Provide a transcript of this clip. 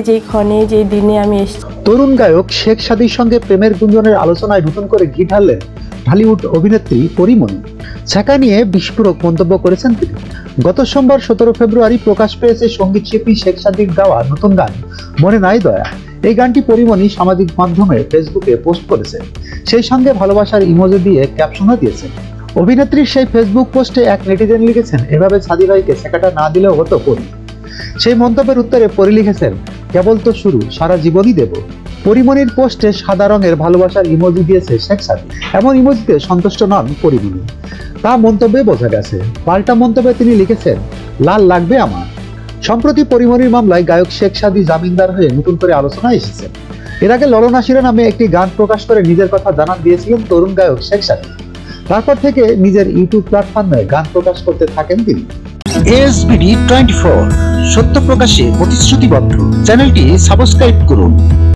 যে ক্ষণে যে দিনে আমি এসেছি। তরুণ গায়ক শেখ সাদীর সঙ্গে প্রেমের গুঞ্জনের আলোচনায় নতুন করে গি ঢাললেন ঢালিউড অভিনেত্রী পরীমণি। ছ্যাঁকা নিয়ে বিস্ফোরক মন্তব্য করেছেন তিনি। গত সোমবার 17 ফেব্রুয়ারি প্রকাশ পেয়েছে সঙ্গীত শিল্পী শেখ সাদীর গাওয়া নতুন গান মনে নাই দয়া। এই গানটি পরীমণি সামাজিক মাধ্যমে ফেসবুকে পোস্ট করেছেন। সেই সঙ্গে ভালোবাসার ইমোজি দিয়ে ক্যাপশনও দিয়েছেন। অভিনেত্রীর সেই ফেসবুক পোস্টে এক নেটিজেন লিখেছেন, এভাবে সাদী ভাইকে ছ্যাঁকাটা না দিলেও হতো পরী। সেই মন্তব্যের উত্তরে পরী লিখেছেন, কেবল তো শুরু, সারা জীবনই দেব। পরীমণির পোস্টে সাদা রঙের ভালোবাসার ইমোজি দিয়েছে শেখ সাদী। এমন ইমোজিতে সন্তুষ্ট নন পরীমণি, তা মন্তব্যে বোঝা গেছে। পাল্টা মন্তব্যে তিনি লিখেছেন, লাল লাগবে আমার। সম্প্রতি পরীমণির মামলায় গায়ক শেখ সাদী জামিনদার হয়ে নতুন করে আলোচনায় এসেছেন। এর আগে ললনা শিরা নামে একটি গান প্রকাশ করে নিজের কথা জানান দিয়েছিলেন তরুণ গায়ক শেখ সাদী। তারপর থেকে নিজের ইউটিউব প্ল্যাটফর্মে গান প্রকাশ করতে থাকেন তিনি। ASBD 24 সত্য প্রকাশে প্রতিশ্রুতিবদ্ধ। চ্যানেলটি সাবস্ক্রাইব করুন।